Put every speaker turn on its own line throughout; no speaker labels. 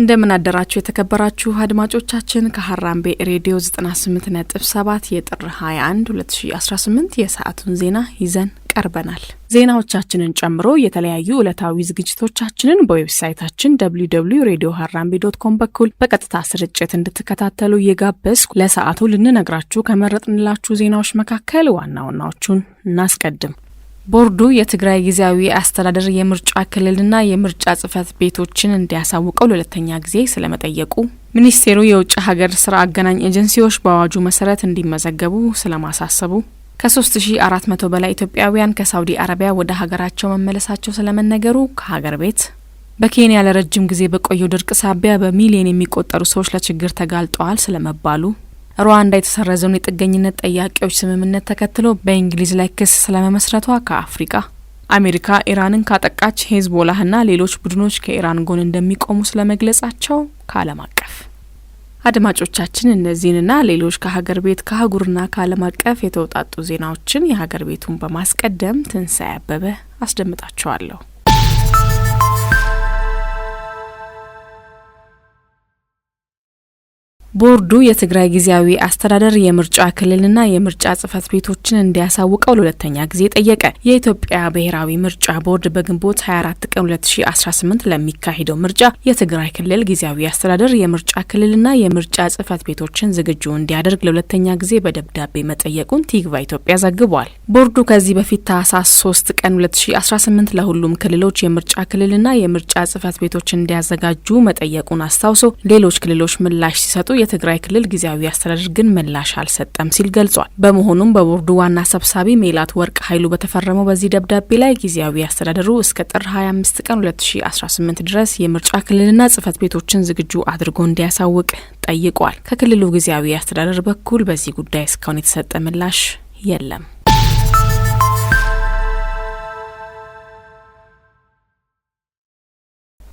እንደምን አደራችሁ የተከበራችሁ አድማጮቻችን ከሐራምቤ ሬዲዮ 98.7 የጥር 21 2018 የሰዓቱን ዜና ይዘን ቀርበናል። ዜናዎቻችንን ጨምሮ የተለያዩ ዕለታዊ ዝግጅቶቻችንን በዌብሳይታችን www.radioharambe.com በኩል በቀጥታ ስርጭት እንድትከታተሉ እየጋበዝኩ ለሰዓቱ ልንነግራችሁ ከመረጥንላችሁ ዜናዎች መካከል ዋናዎቹን እናስቀድም። ቦርዱ የትግራይ ጊዜያዊ አስተዳደር የምርጫ ክልልና የምርጫ ጽፈት ቤቶችን እንዲያሳውቀው ለሁለተኛ ጊዜ ስለመጠየቁ፣ ሚኒስቴሩ የውጭ ሀገር ስራ አገናኝ ኤጀንሲዎች በአዋጁ መሰረት እንዲመዘገቡ ስለማሳሰቡ፣ ከ3400 በላይ ኢትዮጵያውያን ከሳውዲ አረቢያ ወደ ሀገራቸው መመለሳቸው ስለመነገሩ ከሀገር ቤት፣ በኬንያ ለረጅም ጊዜ በቆየው ድርቅ ሳቢያ በሚሊዮን የሚቆጠሩ ሰዎች ለችግር ተጋልጠዋል ስለመባሉ፣ ሩዋንዳ የተሰረዘውን የጥገኝነት ጠያቂዎች ስምምነት ተከትሎ በእንግሊዝ ላይ ክስ ስለመመስረቷ ከአፍሪካ፣ አሜሪካ ኢራንን ካጠቃች ሄዝቦላህና ሌሎች ቡድኖች ከኢራን ጎን እንደሚቆሙ ስለመግለጻቸው ከዓለም አቀፍ። አድማጮቻችን እነዚህንና ሌሎች ከሀገር ቤት ከአህጉርና ከዓለም አቀፍ የተውጣጡ ዜናዎችን የሀገር ቤቱን በማስቀደም ትንሳኤ አበበ አስደምጣቸዋለሁ። ቦርዱ የትግራይ ጊዜያዊ አስተዳደር የምርጫ ክልልና የምርጫ ጽፈት ቤቶችን እንዲያሳውቀው ለሁለተኛ ጊዜ ጠየቀ። የኢትዮጵያ ብሔራዊ ምርጫ ቦርድ በግንቦት 24 ቀን 2018 ለሚካሄደው ምርጫ የትግራይ ክልል ጊዜያዊ አስተዳደር የምርጫ ክልልና የምርጫ ጽፈት ቤቶችን ዝግጁ እንዲያደርግ ለሁለተኛ ጊዜ በደብዳቤ መጠየቁን ቲግቫ ኢትዮጵያ ዘግቧል። ቦርዱ ከዚህ በፊት ታህሳስ 3 ቀን 2018 ለሁሉም ክልሎች የምርጫ ክልልና የምርጫ ጽፈት ቤቶችን እንዲያዘጋጁ መጠየቁን አስታውሶ ሌሎች ክልሎች ምላሽ ሲሰጡ የትግራይ ክልል ጊዜያዊ አስተዳደር ግን ምላሽ አልሰጠም ሲል ገልጿል። በመሆኑም በቦርዱ ዋና ሰብሳቢ ሜላት ወርቅ ኃይሉ በተፈረመው በዚህ ደብዳቤ ላይ ጊዜያዊ አስተዳደሩ እስከ ጥር 25 ቀን 2018 ድረስ የምርጫ ክልልና ጽፈት ቤቶችን ዝግጁ አድርጎ እንዲያሳውቅ ጠይቋል። ከክልሉ ጊዜያዊ አስተዳደር በኩል በዚህ ጉዳይ እስካሁን የተሰጠ ምላሽ የለም።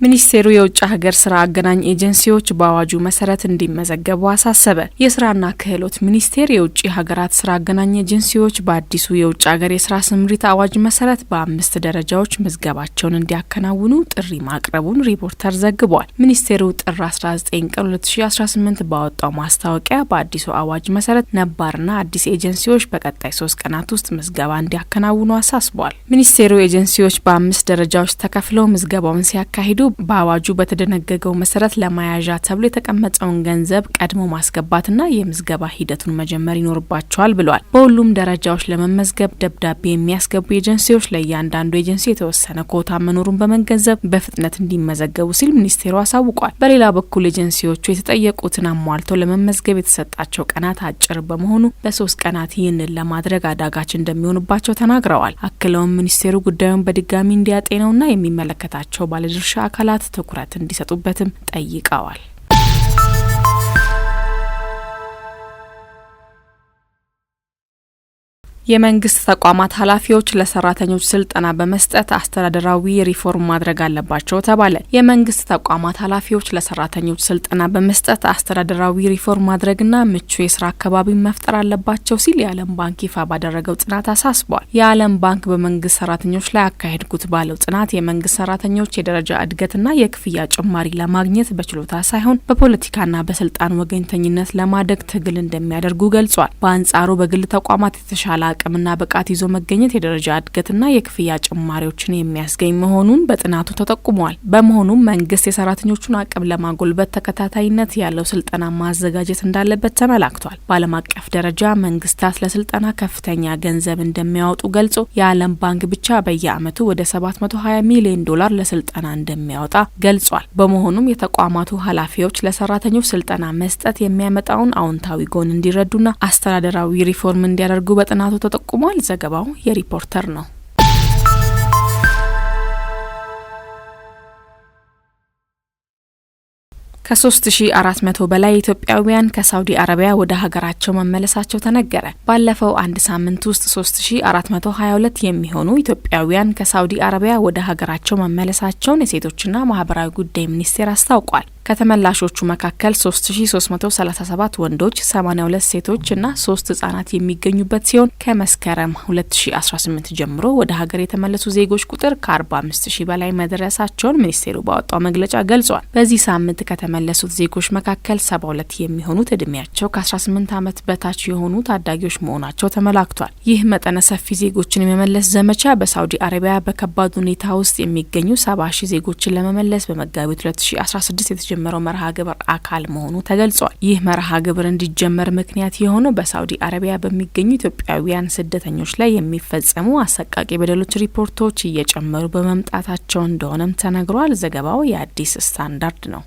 ሚኒስቴሩ የውጭ ሀገር ስራ አገናኝ ኤጀንሲዎች በአዋጁ መሰረት እንዲመዘገቡ አሳሰበ። የስራና ክህሎት ሚኒስቴር የውጭ ሀገራት ስራ አገናኝ ኤጀንሲዎች በአዲሱ የውጭ ሀገር የስራ ስምሪት አዋጅ መሰረት በ5 ደረጃዎች ምዝገባቸውን እንዲያከናውኑ ጥሪ ማቅረቡን ሪፖርተር ዘግቧል። ሚኒስቴሩ ጥር 19 ቀን 2018 ባወጣው ማስታወቂያ በአዲሱ አዋጅ መሰረት ነባርና አዲስ ኤጀንሲዎች በቀጣይ 3 ቀናት ውስጥ ምዝገባ እንዲያከናውኑ አሳስቧል። ሚኒስቴሩ ኤጀንሲዎች በ5 ደረጃዎች ተከፍለው ምዝገባውን ሲያካሂዱ በአዋጁ በተደነገገው መሰረት ለማያዣ ተብሎ የተቀመጠውን ገንዘብ ቀድሞ ማስገባትና የምዝገባ ሂደቱን መጀመር ይኖርባቸዋል ብሏል። በሁሉም ደረጃዎች ለመመዝገብ ደብዳቤ የሚያስገቡ ኤጀንሲዎች ለእያንዳንዱ ኤጀንሲ የተወሰነ ኮታ መኖሩን በመገንዘብ በፍጥነት እንዲመዘገቡ ሲል ሚኒስቴሩ አሳውቋል። በሌላ በኩል ኤጀንሲዎቹ የተጠየቁትን አሟልተው ለመመዝገብ የተሰጣቸው ቀናት አጭር በመሆኑ በ3 ቀናት ይህንን ለማድረግ አዳጋች እንደሚሆንባቸው ተናግረዋል። አክለውም ሚኒስቴሩ ጉዳዩን በድጋሚ እንዲያጤነውና የሚመለከታቸው ባለድርሻ አካላት ትኩረት እንዲሰጡበትም ጠይቀዋል። የመንግስት ተቋማት ኃላፊዎች ለሰራተኞች ስልጠና በመስጠት አስተዳደራዊ ሪፎርም ማድረግ አለባቸው ተባለ። የመንግስት ተቋማት ኃላፊዎች ለሰራተኞች ስልጠና በመስጠት አስተዳደራዊ ሪፎርም ማድረግና ምቹ የስራ አካባቢ መፍጠር አለባቸው ሲል የዓለም ባንክ ይፋ ባደረገው ጥናት አሳስቧል። የዓለም ባንክ በመንግስት ሰራተኞች ላይ አካሄድኩት ባለው ጥናት የመንግስት ሰራተኞች የደረጃ እድገትና የክፍያ ጭማሪ ለማግኘት በችሎታ ሳይሆን በፖለቲካና በስልጣን ወገኝተኝነት ለማደግ ትግል እንደሚያደርጉ ገልጿል። በአንጻሩ በግል ተቋማት የተሻለ አቅምና ብቃት ይዞ መገኘት የደረጃ እድገትና የክፍያ ጭማሪዎችን የሚያስገኝ መሆኑን በጥናቱ ተጠቁሟል። በመሆኑም መንግስት የሰራተኞቹን አቅም ለማጎልበት ተከታታይነት ያለው ስልጠና ማዘጋጀት እንዳለበት ተመላክቷል። በዓለም አቀፍ ደረጃ መንግስታት ለስልጠና ከፍተኛ ገንዘብ እንደሚያወጡ ገልጾ የዓለም ባንክ ብቻ በየአመቱ ወደ $720 ሚሊዮን ለስልጠና እንደሚያወጣ ገልጿል። በመሆኑም የተቋማቱ ኃላፊዎች ለሰራተኞች ስልጠና መስጠት የሚያመጣውን አዎንታዊ ጎን እንዲረዱና አስተዳደራዊ ሪፎርም እንዲያደርጉ በጥናቱ ተጠቁሟል። ዘገባው የሪፖርተር ነው። ከ3400 በላይ ኢትዮጵያውያን ከሳውዲ አረቢያ ወደ ሀገራቸው መመለሳቸው ተነገረ። ባለፈው አንድ ሳምንት ውስጥ 3422 የሚሆኑ ኢትዮጵያውያን ከሳውዲ አረቢያ ወደ ሀገራቸው መመለሳቸውን የሴቶችና ማህበራዊ ጉዳይ ሚኒስቴር አስታውቋል። ከተመላሾቹ መካከል 3337 ወንዶች፣ 82 ሴቶች እና 3 ህጻናት የሚገኙበት ሲሆን ከመስከረም 2018 ጀምሮ ወደ ሀገር የተመለሱ ዜጎች ቁጥር ከ45000 በላይ መድረሳቸውን ሚኒስቴሩ ባወጣው መግለጫ ገልጿል። በዚህ ሳምንት ከተመለሱት ዜጎች መካከል 72 የሚሆኑት እድሜያቸው ከ18 ዓመት በታች የሆኑ ታዳጊዎች መሆናቸው ተመላክቷል። ይህ መጠነ ሰፊ ዜጎችን የመመለስ ዘመቻ በሳውዲ አረቢያ በከባድ ሁኔታ ውስጥ የሚገኙ 70,000 ዜጎችን ለመመለስ በመጋቢት 2016 የጀመረው መርሃ ግብር አካል መሆኑ ተገልጿል። ይህ መርሃ ግብር እንዲጀመር ምክንያት የሆነው በሳውዲ አረቢያ በሚገኙ ኢትዮጵያውያን ስደተኞች ላይ የሚፈጸሙ አሰቃቂ በደሎች ሪፖርቶች እየጨመሩ በመምጣታቸው እንደሆነም ተነግሯል። ዘገባው የአዲስ ስታንዳርድ ነው።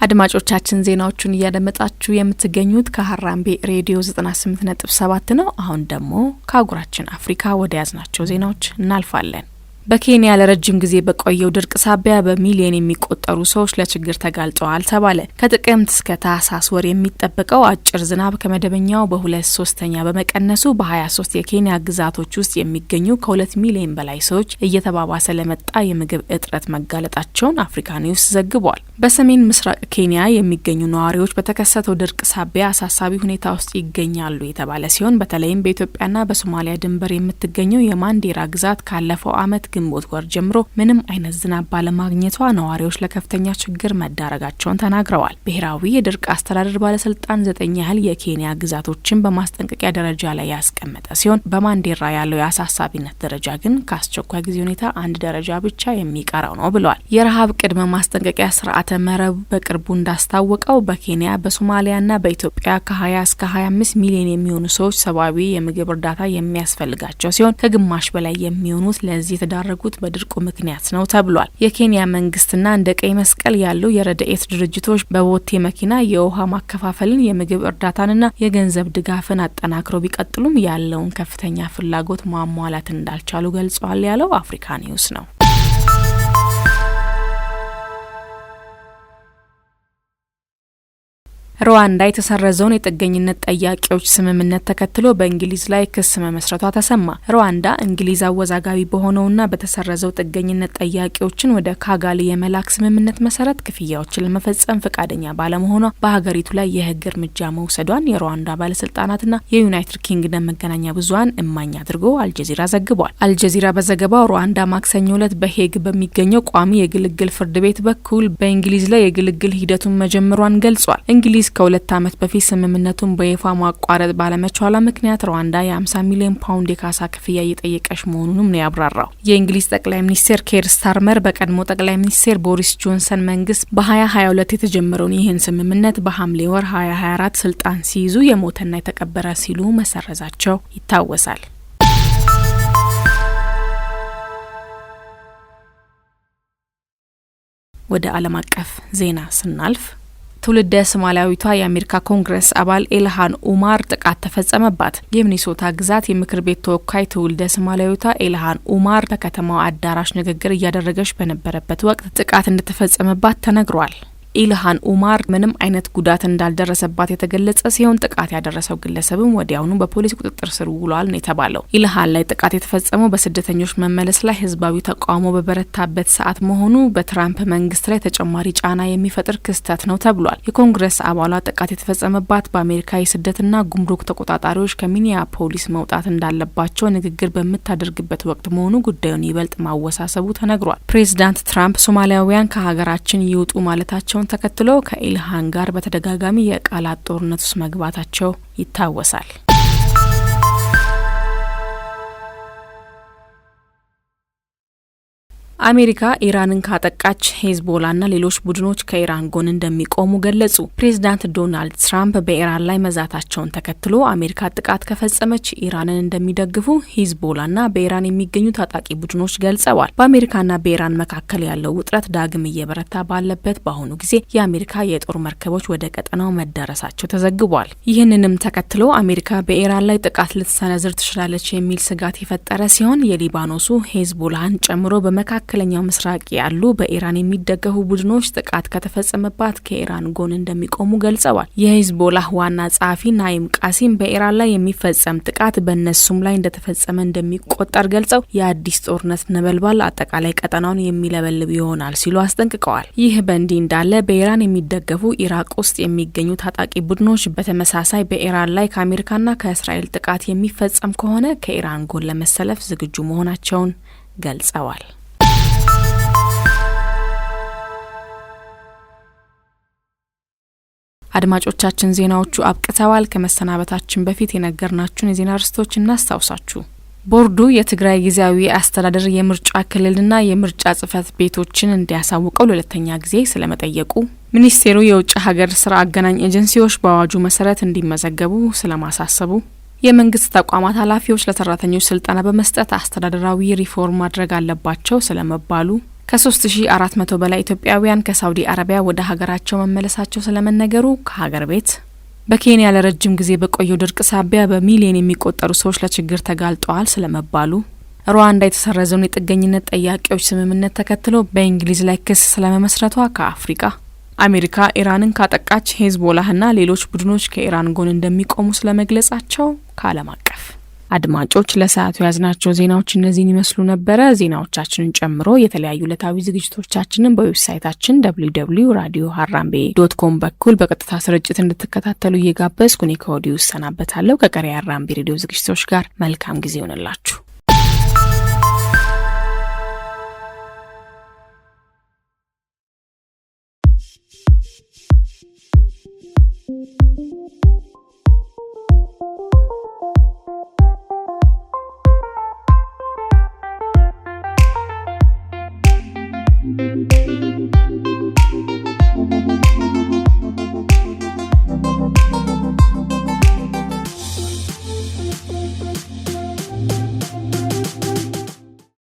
አድማጮቻችን ዜናዎቹን እያደመጣችሁ የምትገኙት ከሀራምቤ ሬዲዮ 98.7 ነው። አሁን ደግሞ ከአህጉራችን አፍሪካ ወደ ያዝናቸው ዜናዎች እናልፋለን። በኬንያ ለረጅም ጊዜ በቆየው ድርቅ ሳቢያ በሚሊዮን የሚቆጠሩ ሰዎች ለችግር ተጋልጠዋል ተባለ። ከጥቅምት እስከ ታህሳስ ወር የሚጠበቀው አጭር ዝናብ ከመደበኛው በ2/3 በመቀነሱ በ23 የኬንያ ግዛቶች ውስጥ የሚገኙ ከ2 ሚሊዮን በላይ ሰዎች እየተባባሰ ለመጣ የምግብ እጥረት መጋለጣቸውን አፍሪካ ኒውስ ዘግቧል። በሰሜን ምስራቅ ኬንያ የሚገኙ ነዋሪዎች በተከሰተው ድርቅ ሳቢያ አሳሳቢ ሁኔታ ውስጥ ይገኛሉ የተባለ ሲሆን በተለይም በኢትዮጵያና በሶማሊያ ድንበር የምትገኘው የማንዴራ ግዛት ካለፈው ዓመት ግንቦት ወር ጀምሮ ምንም አይነት ዝናብ ባለማግኘቷ ነዋሪዎች ለከፍተኛ ችግር መዳረጋቸውን ተናግረዋል። ብሔራዊ የድርቅ አስተዳደር ባለስልጣን 9 ያህል የኬንያ ግዛቶችን በማስጠንቀቂያ ደረጃ ላይ ያስቀመጠ ሲሆን በማንዴራ ያለው የአሳሳቢነት ደረጃ ግን ከአስቸኳይ ጊዜ ሁኔታ 1 ደረጃ ብቻ የሚቀረው ነው ብለዋል። የረሃብ ቅድመ ማስጠንቀቂያ ስርዓተ መረብ በቅርቡ እንዳስታወቀው በኬንያ በሶማሊያና በኢትዮጵያ ከ20 እስከ 25 ሚሊዮን የሚሆኑ ሰዎች ሰብአዊ የምግብ እርዳታ የሚያስፈልጋቸው ሲሆን ከግማሽ በላይ የሚሆኑት ለዚህ የተዳረጉት በድርቁ ምክንያት ነው ተብሏል። የኬንያ መንግስትና እንደ ቀይ መስቀል ያሉ የረድኤት ድርጅቶች በቦቴ መኪና የውሃ ማከፋፈልን፣ የምግብ እርዳታንና የገንዘብ ድጋፍን አጠናክረው ቢቀጥሉም ያለውን ከፍተኛ ፍላጎት ማሟላት እንዳልቻሉ ገልጿል ያለው አፍሪካ ኒውስ ነው። ሩዋንዳ የተሰረዘውን የጥገኝነት ጠያቂዎች ስምምነት ተከትሎ በእንግሊዝ ላይ ክስ መመስረቷ ተሰማ። ሩዋንዳ እንግሊዝ አወዛጋቢ በሆነውና በተሰረዘው ጥገኝነት ጠያቂዎችን ወደ ካጋሊ የመላክ ስምምነት መሰረት ክፍያዎችን ለመፈጸም ፈቃደኛ ባለመሆኗ በሀገሪቱ ላይ የህግ እርምጃ መውሰዷን የሩዋንዳ ባለስልጣናትና የዩናይትድ ኪንግደም መገናኛ ብዙኃን እማኝ አድርጎ አልጀዚራ ዘግቧል። አልጀዚራ በዘገባው ሩዋንዳ ማክሰኞ ዕለት በሄግ በሚገኘው ቋሚ የግልግል ፍርድ ቤት በኩል በእንግሊዝ ላይ የግልግል ሂደቱን መጀመሯን ገልጿል። እንግሊዝ ከ2 ዓመት በፊት ስምምነቱን በይፋ ማቋረጥ ባለመቻሏ ምክንያት ሩዋንዳ የ50 ሚሊዮን ፓውንድ የካሳ ክፍያ እየጠየቀች መሆኑንም ነው ያብራራው። የእንግሊዝ ጠቅላይ ሚኒስትር ኬር ስታርመር በቀድሞ ጠቅላይ ሚኒስትር ቦሪስ ጆንሰን መንግስት በ2022 የተጀመረውን ይህን ስምምነት በሐምሌ ወር 2024 ስልጣን ሲይዙ የሞተና የተቀበረ ሲሉ መሰረዛቸው ይታወሳል። ወደ ዓለም አቀፍ ዜና ስናልፍ ትውልደ ሶማሊያዊቷ የአሜሪካ ኮንግረስ አባል ኢልሃን ኡማር ጥቃት ተፈጸመባት። የሚኒሶታ ግዛት የምክር ቤት ተወካይ ትውልደ ሶማሊያዊቷ ኢልሃን ኡማር በከተማው አዳራሽ ንግግር እያደረገች በነበረበት ወቅት ጥቃት እንደተፈጸመባት ተነግሯል። ኢልሃን ኡማር ምንም አይነት ጉዳት እንዳልደረሰባት የተገለጸ ሲሆን ጥቃት ያደረሰው ግለሰብም ወዲያውኑ በፖሊስ ቁጥጥር ስር ውሏል ነው የተባለው። ኢልሃን ላይ ጥቃት የተፈጸመው በስደተኞች መመለስ ላይ ህዝባዊ ተቃውሞ በበረታበት ሰዓት መሆኑ በትራምፕ መንግስት ላይ ተጨማሪ ጫና የሚፈጥር ክስተት ነው ተብሏል። የኮንግረስ አባሏ ጥቃት የተፈጸመባት በአሜሪካ የስደትና ጉምሩክ ተቆጣጣሪዎች ከሚኒያፖሊስ መውጣት እንዳለባቸው ንግግር በምታደርግበት ወቅት መሆኑ ጉዳዩን ይበልጥ ማወሳሰቡ ተነግሯል። ፕሬዚዳንት ትራምፕ ሶማሊያውያን ከሀገራችን ይውጡ ማለታቸው ተከትሎ ከኢልሃን ጋር በተደጋጋሚ የቃላት ጦርነት ውስጥ መግባታቸው ይታወሳል። አሜሪካ ኢራንን ካጠቃች ሄዝቦላና ሌሎች ቡድኖች ከኢራን ጎን እንደሚቆሙ ገለጹ። ፕሬዚዳንት ዶናልድ ትራምፕ በኢራን ላይ መዛታቸውን ተከትሎ አሜሪካ ጥቃት ከፈጸመች ኢራንን እንደሚደግፉ ሄዝቦላና በኢራን የሚገኙ ታጣቂ ቡድኖች ገልጸዋል። በአሜሪካና በኢራን መካከል ያለው ውጥረት ዳግም እየበረታ ባለበት በአሁኑ ጊዜ የአሜሪካ የጦር መርከቦች ወደ ቀጠናው መዳረሳቸው ተዘግቧል። ይህንንም ተከትሎ አሜሪካ በኢራን ላይ ጥቃት ልትሰነዝር ትችላለች የሚል ስጋት የፈጠረ ሲሆን የሊባኖሱ ሄዝቦላን ጨምሮ በመካከል በመካከለኛው ምስራቅ ያሉ በኢራን የሚደገፉ ቡድኖች ጥቃት ከተፈጸመባት ከኢራን ጎን እንደሚቆሙ ገልጸዋል። የሂዝቦላህ ዋና ጸሐፊ ናኢም ቃሲም በኢራን ላይ የሚፈጸም ጥቃት በእነሱም ላይ እንደተፈጸመ እንደሚቆጠር ገልጸው የአዲስ ጦርነት ነበልባል አጠቃላይ ቀጠናውን የሚለበልብ ይሆናል ሲሉ አስጠንቅቀዋል። ይህ በእንዲህ እንዳለ በኢራን የሚደገፉ ኢራቅ ውስጥ የሚገኙ ታጣቂ ቡድኖች በተመሳሳይ በኢራን ላይ ከአሜሪካና ከእስራኤል ጥቃት የሚፈጸም ከሆነ ከኢራን ጎን ለመሰለፍ ዝግጁ መሆናቸውን ገልጸዋል። አድማጮቻችን ዜናዎቹ አብቅተዋል። ከመሰናበታችን በፊት የነገርናችሁን የዜና ርዕሶች እናስታውሳችሁ። ቦርዱ የትግራይ ጊዜያዊ አስተዳደር የምርጫ ክልልና የምርጫ ጽህፈት ቤቶችን እንዲያሳውቀው ለሁለተኛ ጊዜ ስለመጠየቁ፣ ሚኒስቴሩ የውጭ ሀገር ስራ አገናኝ ኤጀንሲዎች በአዋጁ መሰረት እንዲመዘገቡ ስለማሳሰቡ፣ የመንግስት ተቋማት ኃላፊዎች ለሰራተኞች ስልጠና በመስጠት አስተዳደራዊ ሪፎርም ማድረግ አለባቸው ስለመባሉ፣ ከ3400 በላይ ኢትዮጵያውያን ከሳውዲ አረቢያ ወደ ሀገራቸው መመለሳቸው ስለመነገሩ ከሀገር ቤት፣ በኬንያ ለረጅም ጊዜ በቆየው ድርቅ ሳቢያ በሚሊዮን የሚቆጠሩ ሰዎች ለችግር ተጋልጠዋል ስለመባሉ፣ ሩዋንዳ የተሰረዘውን የጥገኝነት ጠያቂዎች ስምምነት ተከትሎ በእንግሊዝ ላይ ክስ ስለመመስረቷ ከአፍሪካ፣ አሜሪካ ኢራንን ካጠቃች ሂዝቦላህና ሌሎች ቡድኖች ከኢራን ጎን እንደሚቆሙ ስለመግለጻቸው ከዓለም አቀፍ። አድማጮች ለሰዓቱ ያዝናቸው ዜናዎች እነዚህን ይመስሉ ነበረ። ዜናዎቻችንን ጨምሮ የተለያዩ ዕለታዊ ዝግጅቶቻችንን በዌብሳይታችን www.radioharambe.com በኩል በቀጥታ ስርጭት እንድትከታተሉ እየጋበዝኩ እኔ ከወዲሁ እሰናበታለሁ። ከቀሪ ሃራምቤ ሬዲዮ ዝግጅቶች ጋር መልካም ጊዜ ይሁንላችሁ።